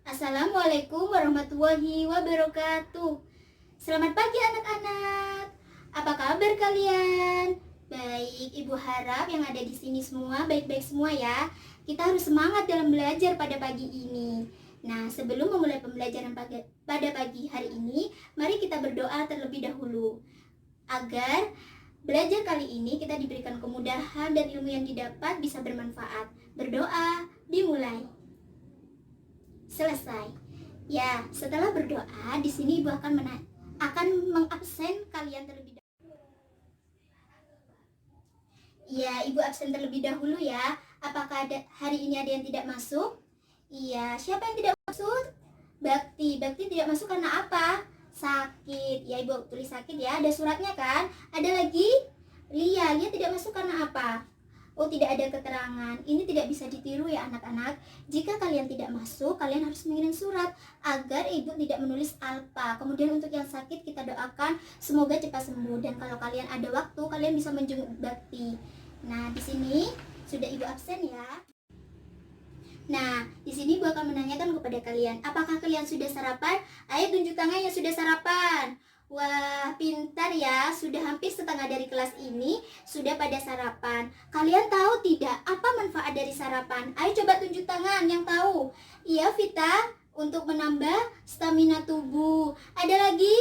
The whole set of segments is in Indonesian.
Assalamualaikum warahmatullahi wabarakatuh. Selamat pagi anak-anak. Apa kabar kalian? Baik, Ibu harap yang ada di sini semua baik-baik semua ya. Kita harus semangat dalam belajar pada pagi ini. Nah, sebelum memulai pembelajaran pada pagi hari ini, mari kita berdoa terlebih dahulu agar belajar kali ini kita diberikan kemudahan dan ilmu yang didapat bisa bermanfaat. Berdoa, dimulai. Selesai. Ya, setelah berdoa, di sini Ibu akan mengabsen kalian terlebih dahulu. Ya, Ibu absen terlebih dahulu ya. Apakah hari ini ada yang tidak masuk? Iya, siapa yang tidak masuk? Bakti tidak masuk karena apa? Sakit. Ya, Ibu tulis sakit ya. Ada suratnya kan? Ada lagi? Lia tidak masuk karena apa? Oh, tidak ada keterangan. Ini tidak bisa ditiru ya anak-anak. Jika kalian tidak masuk, kalian harus mengirim surat agar ibu tidak menulis alpa. Kemudian untuk yang sakit kita doakan semoga cepat sembuh. Dan kalau kalian ada waktu, kalian bisa menjenguk Bakti. Nah, di sini sudah ibu absen ya. Nah, di sini ibu akan menanyakan kepada kalian, apakah kalian sudah sarapan? Ayo tunjuk tangan yang sudah sarapan. Wah, pintar ya, sudah hampir setengah dari kelas ini sudah pada sarapan. Kalian tahu tidak apa manfaat dari sarapan? Ayo coba tunjuk tangan yang tahu. Iya, Vita, untuk menambah stamina tubuh. Ada lagi?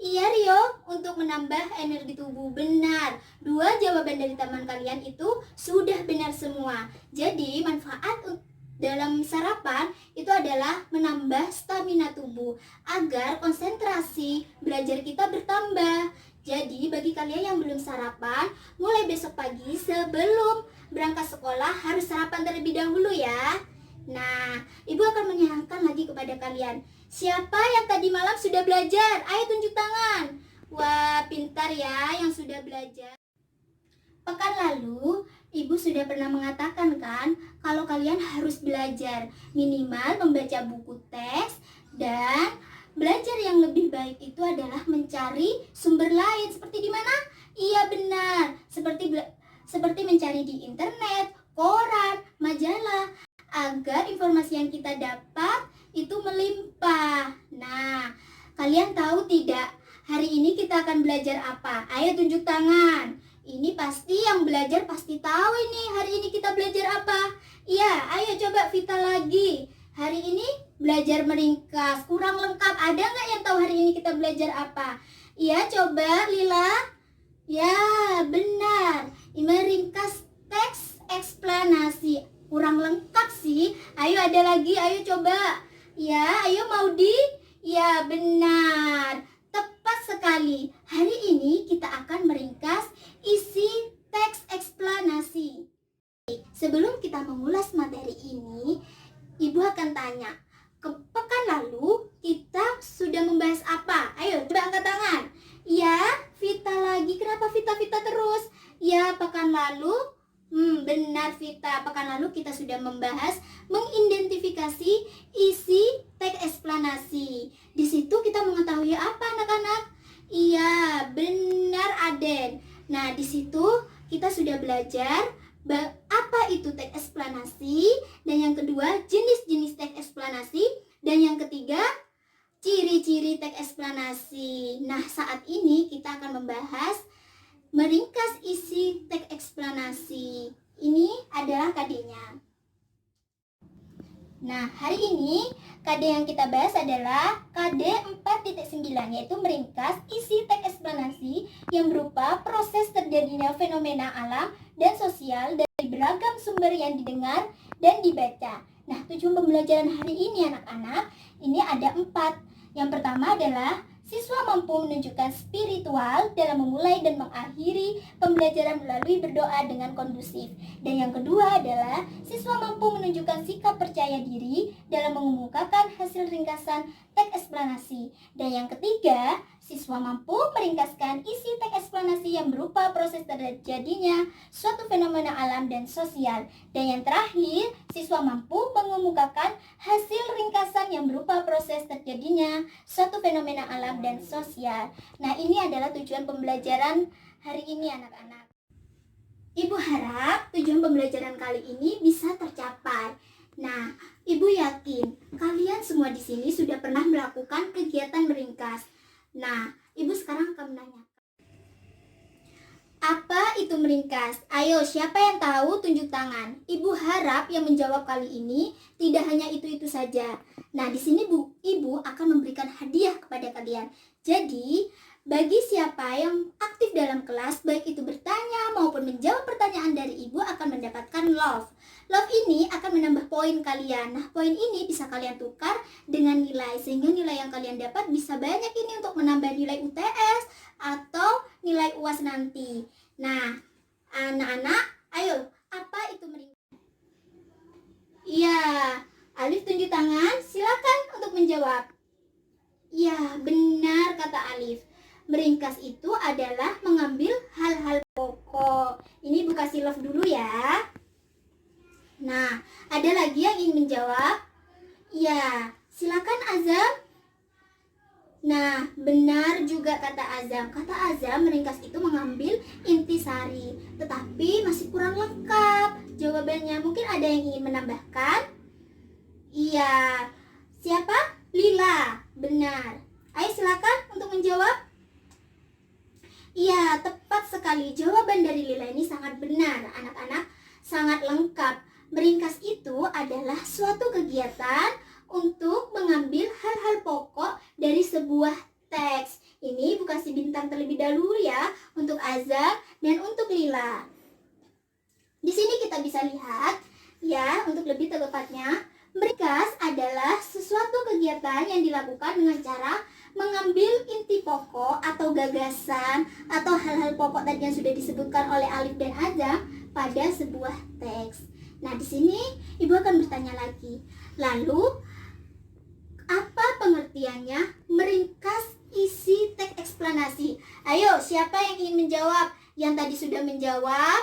Iya, Rio, untuk menambah energi tubuh. Benar, dua jawaban dari teman kalian itu sudah benar semua. Jadi, manfaat dalam sarapan itu adalah menambah stamina tubuh agar konsentrasi belajar kita bertambah. Jadi bagi kalian yang belum sarapan, mulai besok pagi sebelum berangkat sekolah harus sarapan terlebih dahulu ya. Nah, Ibu akan menanyakan lagi kepada kalian, siapa yang tadi malam sudah belajar? Ayo tunjuk tangan. Wah, pintar ya yang sudah belajar. Pekan lalu, Ibu sudah pernah mengatakan kan, kalau kalian harus belajar minimal membaca buku teks dan belajar yang lebih baik itu adalah mencari sumber lain. Seperti di mana? Iya benar, seperti mencari di internet, koran, majalah, agar informasi yang kita dapat itu melimpah. Nah, kalian tahu tidak, hari ini kita akan belajar apa? Ayo tunjuk tangan. Ini pasti yang belajar pasti tahu ini hari ini kita belajar apa. Iya, ayo coba Vita lagi. Hari ini belajar meringkas, kurang lengkap. Ada nggak yang tahu hari ini kita belajar apa? Iya, coba Lila. Ya, benar. Meringkas teks eksplanasi. Kurang lengkap sih. Ayo ada lagi, ayo coba. Ya, ayo Maudi. Ya, benar. Tepat sekali. Hari ini kita akan meringkas isi teks eksplanasi. Sebelum kita mengulas materi ini, Ibu akan tanya, pekan lalu kita sudah membahas apa? Ayo coba angkat tangan. Ya, Vita lagi. Kenapa Vita terus? Ya, pekan lalu benar Vita, pekan lalu kita sudah membahas mengidentifikasi isi teks eksplanasi. Di situ kita mengetahui apa anak-anak? Iya, benar Aden. Nah, di situ kita sudah belajar apa itu teks eksplanasi, dan yang kedua jenis-jenis teks eksplanasi, dan yang ketiga ciri-ciri teks eksplanasi. Nah, saat ini kita akan membahas meringkas isi teks eksplanasi. Ini adalah KD-nya. Nah, hari ini KD yang kita bahas adalah KD 4.9, yaitu meringkas isi teks eksplanasi yang berupa proses terjadinya fenomena alam dan sosial dari beragam sumber yang didengar dan dibaca. Nah, tujuan pembelajaran hari ini anak-anak, ini ada 4. Yang pertama adalah siswa mampu menunjukkan spiritual dalam memulai dan mengakhiri pembelajaran melalui berdoa dengan kondusif. Dan yang kedua adalah siswa mampu menunjukkan sikap percaya diri dalam mengemukakan hasil ringkasan teks eksplanasi. Dan yang ketiga, siswa mampu meringkaskan isi teks eksplanasi yang berupa proses terjadinya suatu fenomena alam dan sosial. Dan yang terakhir, siswa mampu mengemukakan hasil ringkasan yang berupa proses terjadinya suatu fenomena alam dan sosial. Nah, ini adalah tujuan pembelajaran hari ini anak-anak. Ibu harap tujuan pembelajaran kali ini bisa tercapai. Nah, Ibu yakin kalian semua di sini sudah pernah melakukan kegiatan meringkas. Nah, Ibu sekarang akan menanyakan, apa itu meringkas? Ayo, siapa yang tahu tunjuk tangan. Ibu harap yang menjawab kali ini tidak hanya itu-itu saja. Nah, di sini Ibu akan memberikan hadiah kepada kalian. Jadi, bagi siapa yang aktif dalam kelas, baik itu bertanya maupun menjawab pertanyaan dari Ibu, akan mendapatkan love. Love ini akan menambah poin kalian. Nah, poin ini bisa kalian tukar dengan nilai, sehingga nilai yang kalian dapat bisa banyak ini untuk menambah nilai UTS atau nilai UAS nanti. Nah, anak-anak, ayo, apa itu meringkas? Iya, Alif tunjuk tangan, silakan untuk menjawab. Iya, benar kata Alif. Meringkas itu adalah mengambil hal-hal pokok. Ini Ibu kasih love dulu ya. Nah, ada lagi yang ingin menjawab? Iya, silakan Azam. Nah, benar juga kata Azam. Kata Azam, meringkas itu mengambil intisari, tetapi masih kurang lengkap jawabannya. Mungkin ada yang ingin menambahkan? Iya. Siapa? Lila. Benar. Ayo silakan untuk menjawab. Iya, tepat sekali. Jawaban dari Lila ini sangat benar. Anak-anak, sangat lengkap. Meringkas itu adalah suatu kegiatan untuk mengambil hal-hal pokok dari sebuah teks. Ini Ibu kasih bintang terlebih dahulu ya untuk Azam dan untuk Lila. Di sini kita bisa lihat ya, untuk lebih tepatnya, meringkas adalah sesuatu kegiatan yang dilakukan dengan cara mengambil inti pokok atau gagasan atau hal-hal pokok tadi yang sudah disebutkan oleh Alif dan Azam pada sebuah teks. Nah, di sini Ibu akan bertanya lagi. Lalu, apa pengertiannya meringkas isi teks eksplanasi? Ayo, siapa yang ingin menjawab? Yang tadi sudah menjawab,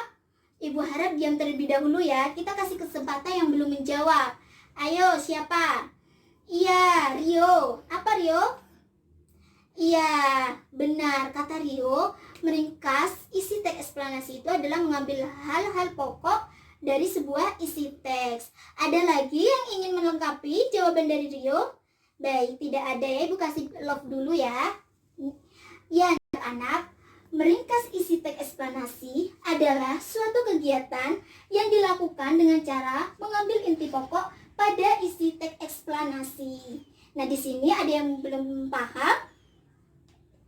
Ibu harap diam terlebih dahulu ya. Kita kasih kesempatan yang belum menjawab. Ayo, siapa? Iya, Rio. Apa Rio? Iya, benar kata Rio. Meringkas isi teks eksplanasi itu adalah mengambil hal-hal pokok dari sebuah isi teks. Ada lagi yang ingin melengkapi jawaban dari Rio? Baik, tidak ada ya. Ibu kasih love dulu ya. Ya, anak-anak, meringkas isi teks eksplanasi adalah suatu kegiatan yang dilakukan dengan cara mengambil inti pokok pada isi teks eksplanasi. Nah, di sini ada yang belum paham?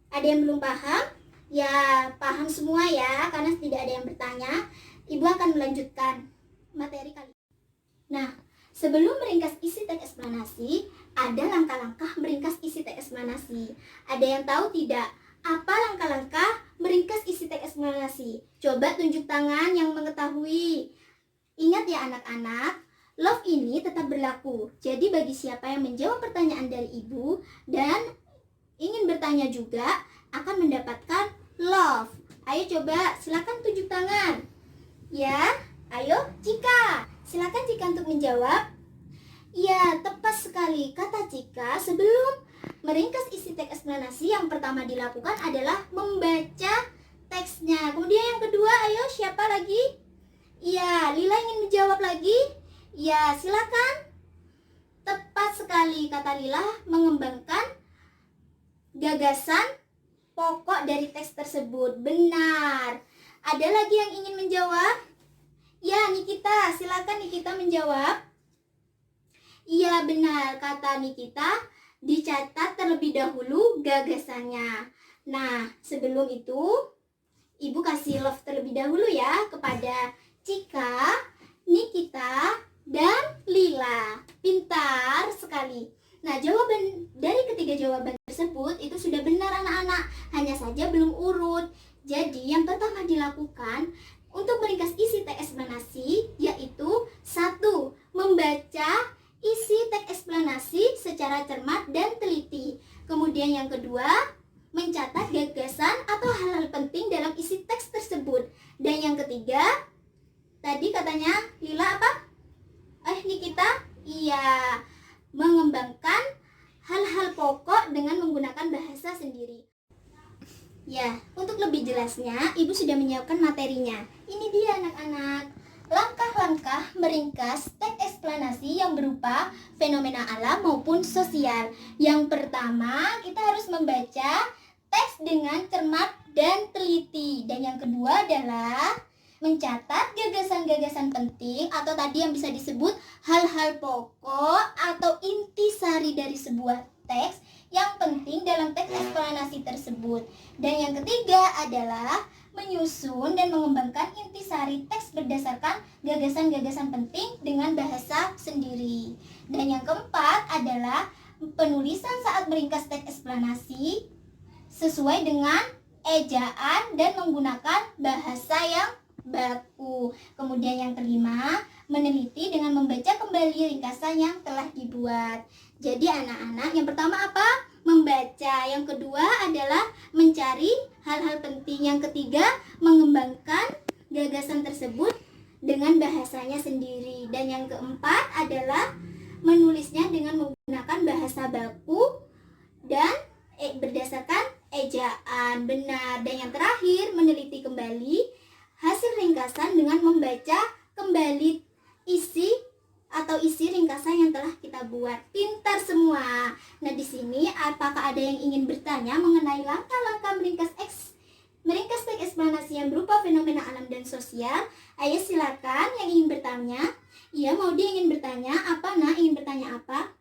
Ada yang belum paham? Ya, paham semua ya, karena tidak ada yang bertanya. Ibu akan melanjutkan materi kali ini. Nah, sebelum meringkas isi teks eksplanasi, ada langkah-langkah meringkas isi teks eksplanasi. Ada yang tahu tidak? Apa langkah-langkah meringkas isi teks eksplanasi? Coba tunjuk tangan yang mengetahui. Ingat ya anak-anak, love ini tetap berlaku. Jadi bagi siapa yang menjawab pertanyaan dari Ibu dan ingin bertanya juga, akan mendapatkan love. Ayo coba, silakan tunjuk tangan. Ya, ayo Cika. Silakan Cika untuk menjawab. Ya, tepat sekali kata Cika. Sebelum meringkas isi teks eksplanasi, yang pertama dilakukan adalah membaca teksnya. Kemudian yang kedua, ayo siapa lagi? Ya, Lila ingin menjawab lagi. Ya, silakan. Tepat sekali kata Lila, mengembangkan gagasan pokok dari teks tersebut. Benar. Ada lagi yang ingin menjawab? Ya, Nikita. Silakan Nikita menjawab. Iya, benar kata Nikita. Dicatat terlebih dahulu gagasannya. Nah, sebelum itu Ibu kasih love terlebih dahulu ya kepada Cika, Nikita, dan Lila. Pintar sekali. Nah, jawaban dari ketiga jawaban tersebut itu sudah benar anak-anak. Hanya saja belum urut. Jadi, yang pertama dilakukan untuk meringkas isi teks eksplanasi yaitu 1. Membaca isi teks eksplanasi secara cermat dan teliti. Kemudian yang kedua, mencatat gagasan atau hal-hal penting dalam isi teks tersebut. Dan yang ketiga, tadi katanya Lila apa? Nikita? Iya, mengembangkan hal-hal pokok dengan menggunakan bahasa sendiri. Ya, untuk lebih jelasnya, Ibu sudah menyiapkan materinya. Ini dia anak-anak, langkah-langkah meringkas teks eksplanasi yang berupa fenomena alam maupun sosial. Yang pertama, kita harus membaca teks dengan cermat dan teliti. Dan yang kedua adalah mencatat gagasan-gagasan penting atau tadi yang bisa disebut hal-hal pokok atau intisari dari sebuah teks yang penting dalam teks eksplanasi tersebut. Dan yang ketiga adalah menyusun dan mengembangkan intisari teks berdasarkan gagasan-gagasan penting dengan bahasa sendiri. Dan yang keempat adalah penulisan saat meringkas teks eksplanasi sesuai dengan ejaan dan menggunakan bahasa yang baku. Kemudian yang kelima, meneliti dengan membaca kembali ringkasan yang telah dibuat. Jadi anak-anak, yang pertama apa? Membaca. Yang kedua adalah mencari hal-hal penting. Yang ketiga, mengembangkan gagasan tersebut dengan bahasanya sendiri. Dan yang keempat adalah menulisnya dengan menggunakan bahasa baku dan berdasarkan ejaan. Benar. Dan yang terakhir, meneliti kembali hasil ringkasan dengan membaca kembali isi ringkasan yang telah kita buat. Pintar semua. Nah, di sini apakah ada yang ingin bertanya mengenai langkah-langkah meringkas teks eksplanasi yang berupa fenomena alam dan sosial? Ayo silakan yang ingin bertanya. Iya, Maudi ingin bertanya apa? Nah, ingin bertanya apa?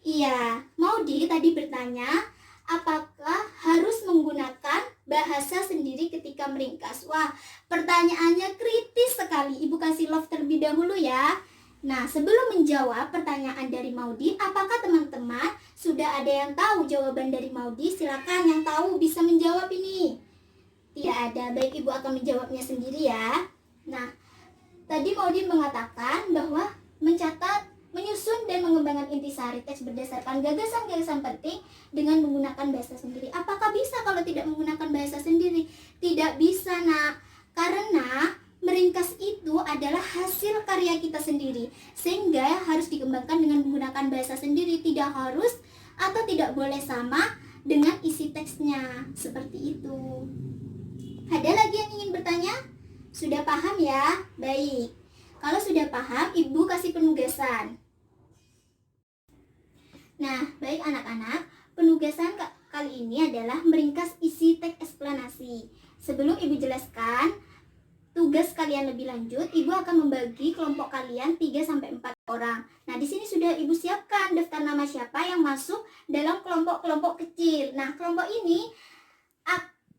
Iya, Maudi tadi bertanya apakah harus menggunakan bahasa sendiri ketika meringkas? Wah, pertanyaannya kritis sekali. Ibu kasih love terlebih dahulu ya. Nah, sebelum menjawab pertanyaan dari Maudi, apakah teman-teman sudah ada yang tahu jawaban dari Maudi? Silakan yang tahu bisa menjawab ini. Tidak ada, baik Ibu akan menjawabnya sendiri ya. Nah, tadi Maudi mengatakan bahwa mencatat, menyusun dan mengembangkan intisari teks berdasarkan gagasan-gagasan penting dengan menggunakan bahasa sendiri. Apakah bisa kalau tidak menggunakan bahasa sendiri? Tidak bisa, Nak. Karena meringkas itu adalah hasil karya kita sendiri, sehingga harus dikembangkan dengan menggunakan bahasa sendiri. Tidak harus atau tidak boleh sama dengan isi teksnya. Seperti itu. Ada lagi yang ingin bertanya? Sudah paham ya? Baik. Kalau sudah paham, Ibu kasih penugasan. Nah, baik anak-anak, penugasan kali ini adalah meringkas isi teks eksplanasi. Sebelum Ibu jelaskan tugas kalian lebih lanjut, Ibu akan membagi kelompok kalian 3-4 orang. Nah, di sini sudah Ibu siapkan daftar nama siapa yang masuk dalam kelompok-kelompok kecil. Nah, kelompok ini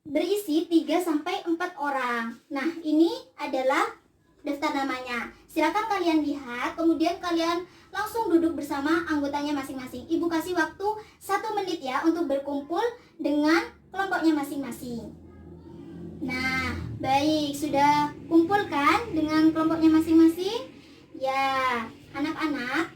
berisi 3-4 orang. Nah, ini adalah daftar namanya. Silakan kalian lihat, kemudian kalian langsung duduk bersama anggotanya masing-masing. Ibu kasih waktu 1 menit ya untuk berkumpul dengan kelompoknya masing-masing. Nah, baik, sudah kumpul kan dengan kelompoknya masing-masing? Ya, anak-anak,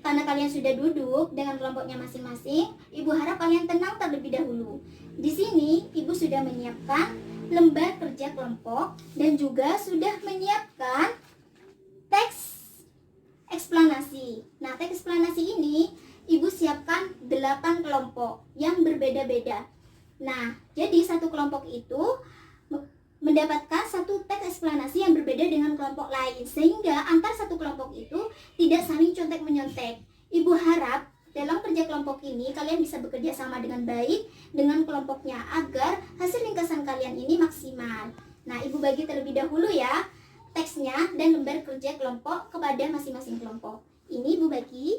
karena kalian sudah duduk dengan kelompoknya masing-masing, Ibu harap kalian tenang terlebih dahulu. Di sini, Ibu sudah menyiapkan lembar kerja kelompok dan juga sudah menyiapkan teks eksplanasi. Nah, teks eksplanasi ini Ibu siapkan 8 kelompok yang berbeda-beda. Nah, jadi satu kelompok itu mendapatkan satu teks eksplanasi yang berbeda dengan kelompok lain, sehingga antar satu kelompok itu tidak saling contek-menyontek. Ibu harap dalam kerja kelompok ini kalian bisa bekerja sama dengan baik dengan kelompoknya agar hasil ringkasan kalian ini maksimal. Nah, Ibu bagi terlebih dahulu ya teksnya dan lembar kerja kelompok kepada masing-masing kelompok. Ini Ibu bagi.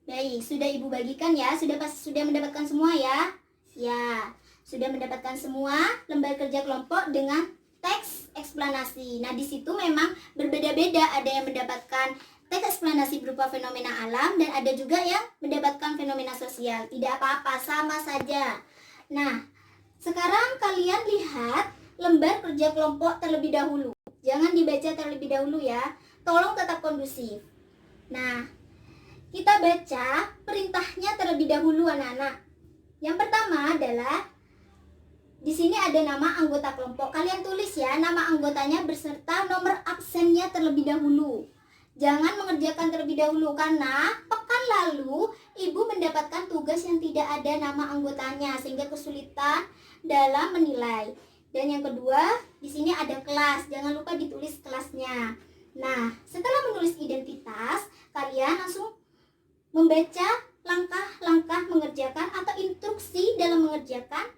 Baik, sudah Ibu bagikan ya? Sudah mendapatkan semua ya? Ya, sudah mendapatkan semua lembar kerja kelompok dengan teks eksplanasi. Nah, di situ memang berbeda-beda. Ada yang mendapatkan teks eksplanasi berupa fenomena alam dan ada juga yang mendapatkan fenomena sosial. Tidak apa-apa, sama saja. Nah, sekarang kalian lihat lembar kerja kelompok terlebih dahulu. Jangan dibaca terlebih dahulu ya. Tolong tetap kondusif. Nah, kita baca perintahnya terlebih dahulu anak-anak. Yang pertama adalah di sini ada nama anggota kelompok. Kalian tulis ya nama anggotanya beserta nomor absennya terlebih dahulu. Jangan mengerjakan terlebih dahulu karena pekan lalu Ibu mendapatkan tugas yang tidak ada nama anggotanya sehingga kesulitan dalam menilai. Dan yang kedua, di sini ada kelas. Jangan lupa ditulis kelasnya. Nah, setelah menulis identitas, kalian langsung membaca langkah-langkah mengerjakan atau instruksi dalam mengerjakan.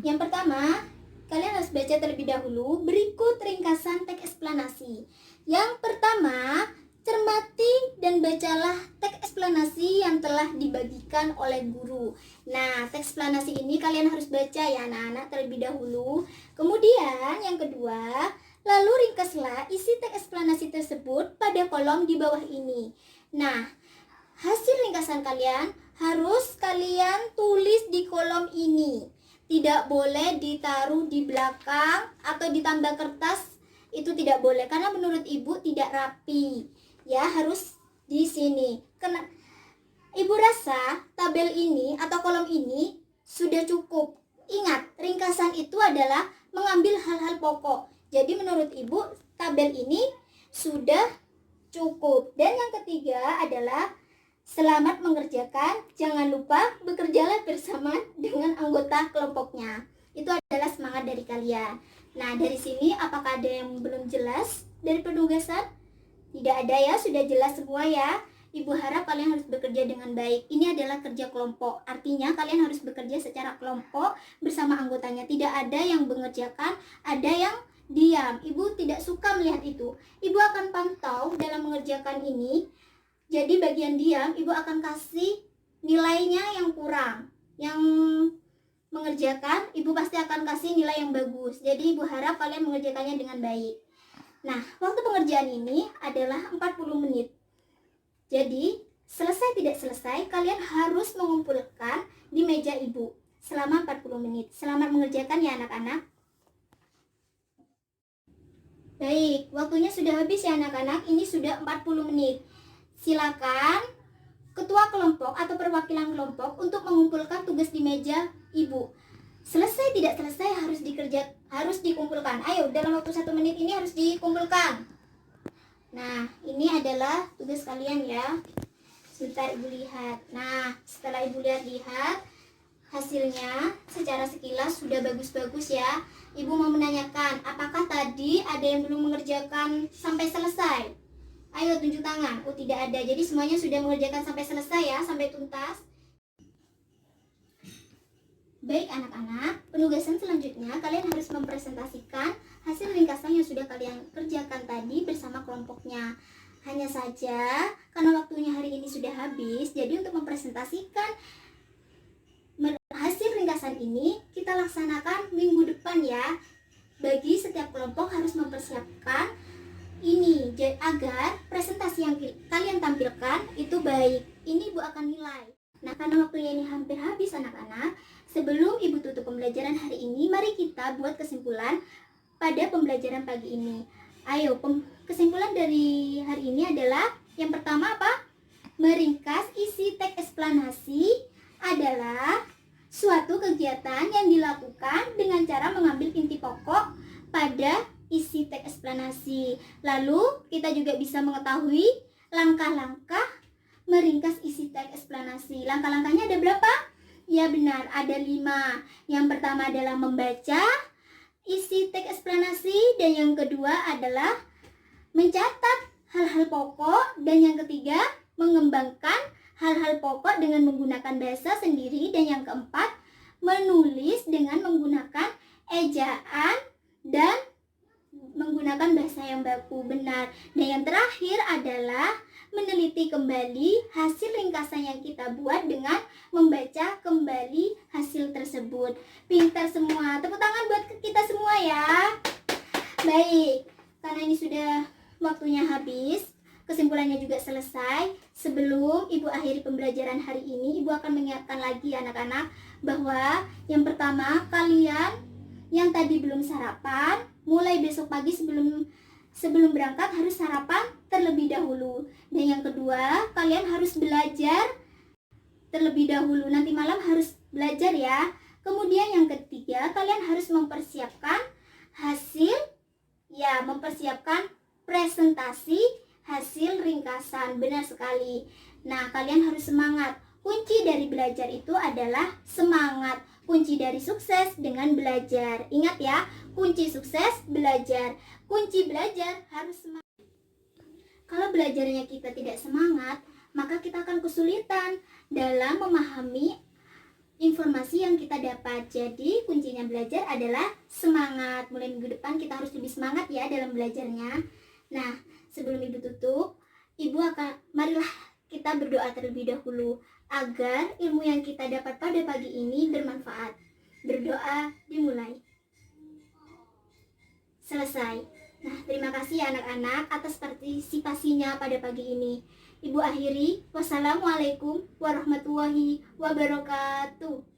Yang pertama, kalian harus baca terlebih dahulu berikut ringkasan teks eksplanasi. Yang pertama, cermati dan bacalah teks eksplanasi yang telah dibagikan oleh guru. Nah, teks eksplanasi ini kalian harus baca ya anak-anak terlebih dahulu. Kemudian yang kedua, lalu ringkaslah isi teks eksplanasi tersebut pada kolom di bawah ini. Nah, hasil ringkasan kalian harus kalian tulis di kolom ini. Tidak boleh ditaruh di belakang atau ditambah kertas, itu tidak boleh karena menurut ibu tidak rapi. Ya, harus di sini. Karena ibu rasa tabel ini atau kolom ini sudah cukup. Ingat, ringkasan itu adalah mengambil hal-hal pokok. Jadi menurut ibu tabel ini sudah cukup. Dan yang ketiga adalah selamat mengerjakan, jangan lupa bekerjalah bersama dengan anggota kelompoknya. Itu adalah semangat dari kalian. Nah, dari sini apakah ada yang belum jelas dari penugasan? Tidak ada ya, sudah jelas semua ya. Ibu harap kalian harus bekerja dengan baik. Ini adalah kerja kelompok, artinya kalian harus bekerja secara kelompok bersama anggotanya. Tidak ada yang mengerjakan, ada yang diam. Ibu tidak suka melihat itu. Ibu akan pantau dalam mengerjakan ini. Jadi bagian diam, ibu akan kasih nilainya yang kurang. Yang mengerjakan, ibu pasti akan kasih nilai yang bagus. Jadi ibu harap kalian mengerjakannya dengan baik. Nah, waktu pengerjaan ini adalah 40 menit. Jadi, selesai tidak selesai, kalian harus mengumpulkan di meja ibu selama 40 menit. Selamat mengerjakan ya anak-anak. Baik, waktunya sudah habis ya anak-anak. Ini sudah 40 menit. Silakan ketua kelompok atau perwakilan kelompok untuk mengumpulkan tugas di meja ibu. Selesai tidak selesai harus dikumpulkan. Ayo, dalam waktu 1 menit ini harus dikumpulkan. Nah, ini adalah tugas kalian ya. Sebentar ibu lihat. Nah, setelah ibu lihat hasilnya secara sekilas sudah bagus-bagus ya. Ibu mau menanyakan, apakah tadi ada yang belum mengerjakan sampai selesai? Ayo tunjuk tangan. Oh, tidak ada. Jadi semuanya sudah mengerjakan sampai selesai ya, sampai tuntas. Baik anak-anak, penugasan selanjutnya kalian harus mempresentasikan hasil ringkasan yang sudah kalian kerjakan tadi bersama kelompoknya. Hanya saja karena waktunya hari ini sudah habis, jadi untuk mempresentasikan hasil ringkasan ini kita laksanakan minggu depan ya. Bagi setiap kelompok harus mempersiapkan ini agar presentasi yang kalian tampilkan itu baik. Ini ibu akan nilai. Nah, karena waktunya ini hampir habis anak-anak, sebelum ibu tutup pembelajaran hari ini, mari kita buat kesimpulan pada pembelajaran pagi ini. Ayo, kesimpulan dari hari ini adalah yang pertama apa? Meringkas isi teks eksplanasi adalah suatu kegiatan yang dilakukan dengan cara mengambil inti pokok pada isi teks eksplanasi. Lalu kita juga bisa mengetahui langkah-langkah meringkas isi teks eksplanasi. Langkah-langkahnya ada berapa? Ya benar, ada 5. Yang pertama adalah membaca isi teks eksplanasi, dan yang kedua adalah mencatat hal-hal pokok, dan yang ketiga mengembangkan hal-hal pokok dengan menggunakan bahasa sendiri, dan yang keempat menulis dengan menggunakan ejaan dan menggunakan bahasa yang baku. Benar. Dan yang terakhir adalah meneliti kembali hasil ringkasan yang kita buat dengan membaca kembali hasil tersebut. Pintar semua. Tepuk tangan buat kita semua ya. Baik, karena ini sudah waktunya habis, kesimpulannya juga selesai. Sebelum ibu akhiri pembelajaran hari ini, ibu akan mengingatkan lagi anak-anak bahwa yang pertama, kalian yang tadi belum sarapan, mulai besok pagi sebelum berangkat harus sarapan terlebih dahulu. Dan yang kedua, kalian harus belajar terlebih dahulu. Nanti malam harus belajar ya. Kemudian yang ketiga, kalian harus mempersiapkan mempersiapkan presentasi hasil ringkasan. Benar sekali. Nah, kalian harus semangat. Kunci dari belajar itu adalah semangat. Kunci dari sukses dengan belajar. Ingat ya, kunci sukses belajar. Kunci belajar harus semangat. Kalau belajarnya kita tidak semangat, maka kita akan kesulitan dalam memahami informasi yang kita dapat. Jadi kuncinya belajar adalah semangat. Mulai minggu depan kita harus lebih semangat ya dalam belajarnya. Nah, sebelum Ibu tutup, marilah kita berdoa terlebih dahulu agar ilmu yang kita dapat pada pagi ini bermanfaat. Berdoa dimulai. Selesai. Nah, terima kasih ya anak-anak atas partisipasinya pada pagi ini. Ibu akhiri, wassalamualaikum warahmatullahi wabarakatuh.